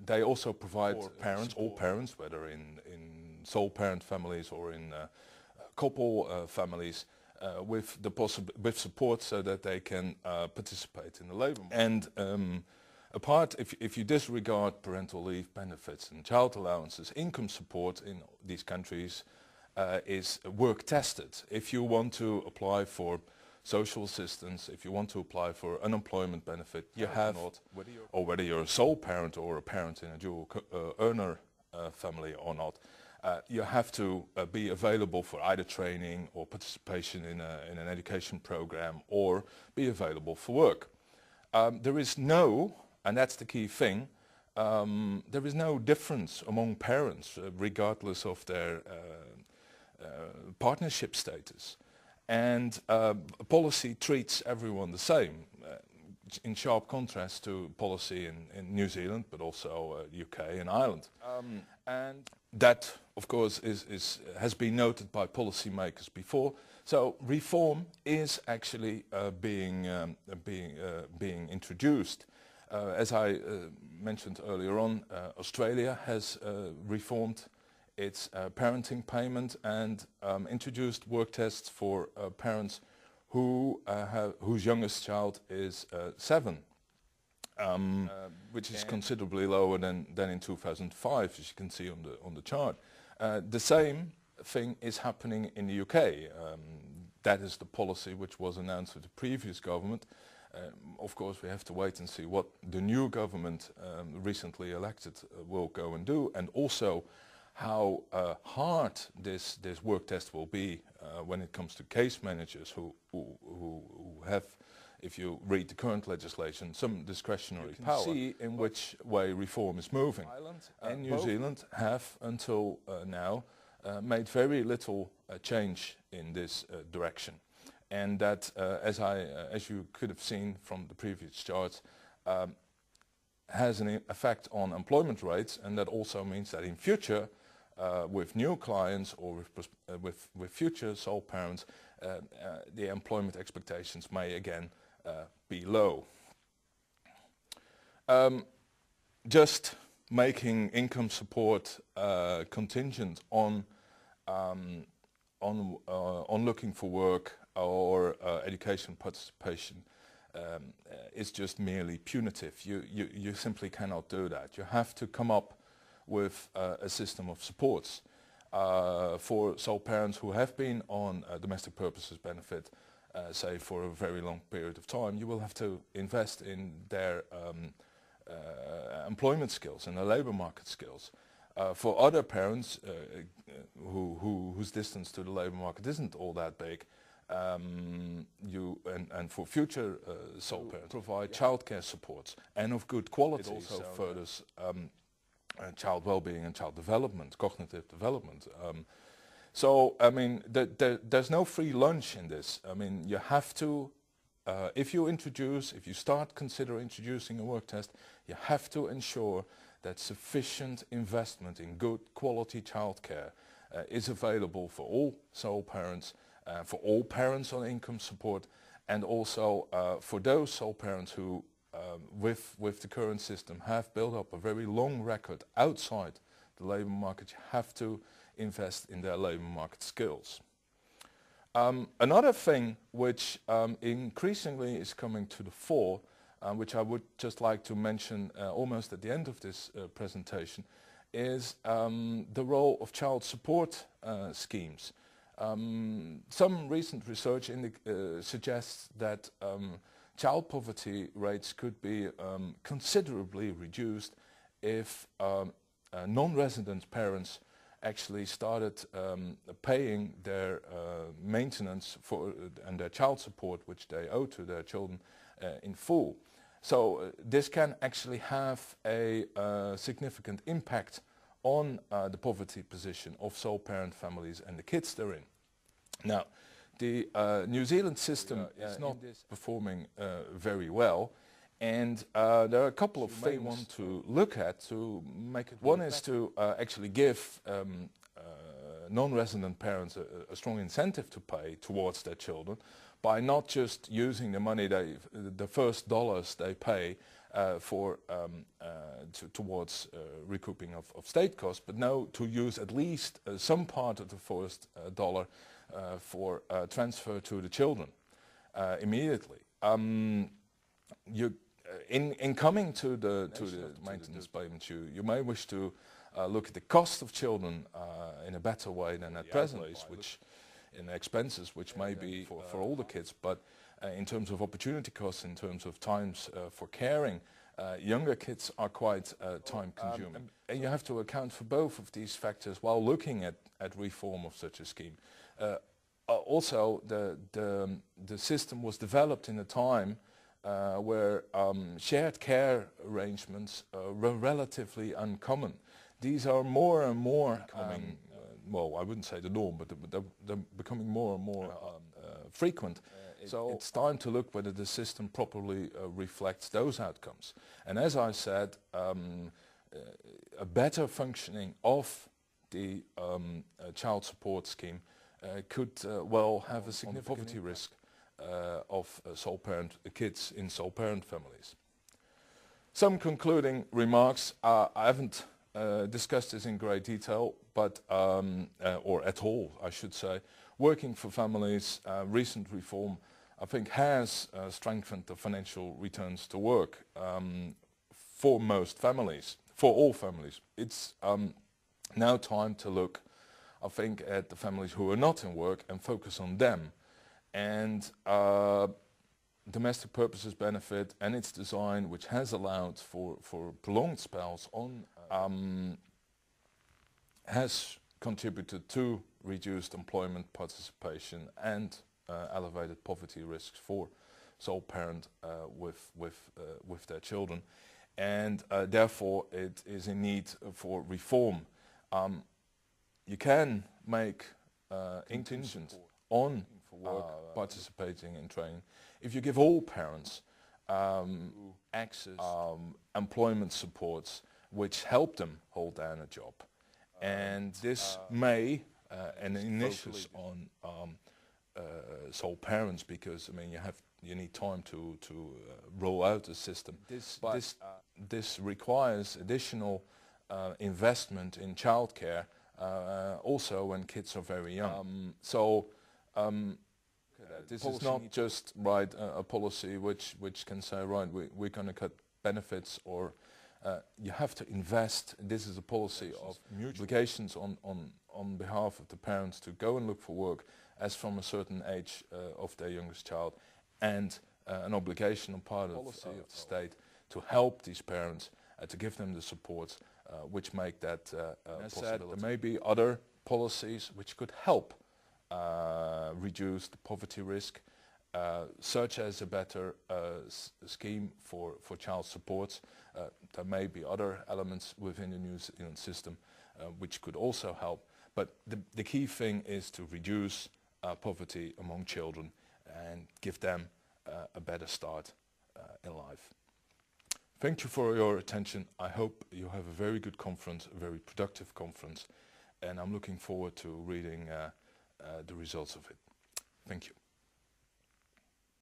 they also provide parents, all parents, whether in sole parent families or in couple families, with with support so that they can participate in the labour market. And if you disregard parental leave benefits and child allowances, income support in these countries is work tested. If you want to apply for social assistance, if you want to apply for unemployment benefit, you have, or whether you're a sole parent or a parent in a dual earner family or not, you have to be available for either training or participation in an education program, or be available for work. There is no, and that's the key thing, there is no difference among parents regardless of their partnership status. And policy treats everyone the same, in sharp contrast to policy in New Zealand, but also UK and Ireland. And that, of course, has been noted by policymakers before. So reform is actually being introduced. As I mentioned earlier on, Australia has reformed its parenting payment and introduced work tests for parents whose youngest child is 7, which is considerably lower than in 2005, as you can see on the chart. The same thing is happening in the UK. That is the policy which was announced with the previous government. Of course, we have to wait and see what the new government, recently elected, will go and do, and also how hard this work test will be when it comes to case managers who have, if you read the current legislation, some discretionary power. You can see in which way reform is moving. Ireland and New Zealand have until now made very little change in this direction, and that, as you could have seen from the previous charts, has an effect on employment rates, and that also means that in future, with new clients or with future sole parents, the employment expectations may again be low. Just making income support contingent on looking for work or education participation is just merely punitive. You simply cannot do that. You have to come up with a system of supports for sole parents who have been on domestic purposes benefit, say for a very long period of time. You will have to invest in their employment skills and their labour market skills. For other parents whose distance to the labour market isn't all that big, and for future sole parents, provide childcare supports and of good quality. It also furthers child well-being and child development, cognitive development. So, I mean, there's no free lunch in this. I mean, you have to, if you start considering introducing a work test, you have to ensure that sufficient investment in good quality childcare is available for all sole parents, for all parents on income support, and also for those sole parents who with the current system have built up a very long record outside the labour market. You have to invest in their labour market skills. Another thing which increasingly is coming to the fore, which I would just like to mention almost at the end of this presentation, is the role of child support schemes. Some recent research suggests that child poverty rates could be considerably reduced if non-resident parents actually started paying their maintenance and their child support, which they owe to their children, in full. So this can actually have a significant impact on the poverty position of sole parent families and the kids they're in. Now, the New Zealand system is not performing very well, and there are a couple of things we want to look at to make it. One is to actually give non-resident parents a strong incentive to pay towards their children by not just using the money the first dollars they pay towards recouping of state costs, but now to use at least some part of the first dollar for transfer to the children immediately. In coming to the maintenance payments, you may wish to look at the cost of children in a better way than at present, which in expenses, which may be for all the kids, but in terms of opportunity costs, in terms of times for caring, younger kids are quite time consuming. And you have to account for both of these factors while looking at reform of such a scheme. Also, the system was developed in a time where shared care arrangements were relatively uncommon. These are more and more becoming, well, I wouldn't say the norm, but they're becoming more and more frequent. So it's time to look whether the system properly reflects those outcomes. And as I said, a better functioning of the child support scheme could well have a significant poverty risk of sole parent kids in sole parent families. Some concluding remarks. I haven't discussed this in great detail, but or at all, I should say. Working for families, recent reform, I think, has strengthened the financial returns to work for most families, for all families. It's now time to look, I think, at the families who are not in work and focus on them. And domestic purposes benefit and its design, which has allowed for prolonged spells on, has contributed to reduced employment participation and elevated poverty risks for sole parent with their children, and therefore it is in need for reform. You can make contingent on participating in training if you give all parents access employment supports which help them hold down a job, and this may an initiative on sole parents, because I mean you need time to roll out the system. This requires additional investment in childcare, also when kids are very young. This is not just a policy which can say, right, we're going to cut benefits, or you have to invest. This is a policy of obligations on behalf of the parents to go and look for work as from a certain age of their youngest child, and an obligation on part of the state to help these parents, to give them the supports which make that possible. There may be other policies which could help reduce the poverty risk, such as a better scheme for child supports. There may be other elements within the New Zealand system which could also help, but the key thing is to reduce poverty among children and give them a better start in life. Thank you for your attention. I hope you have a very good conference, a very productive conference, and I'm looking forward to reading the results of it. Thank you.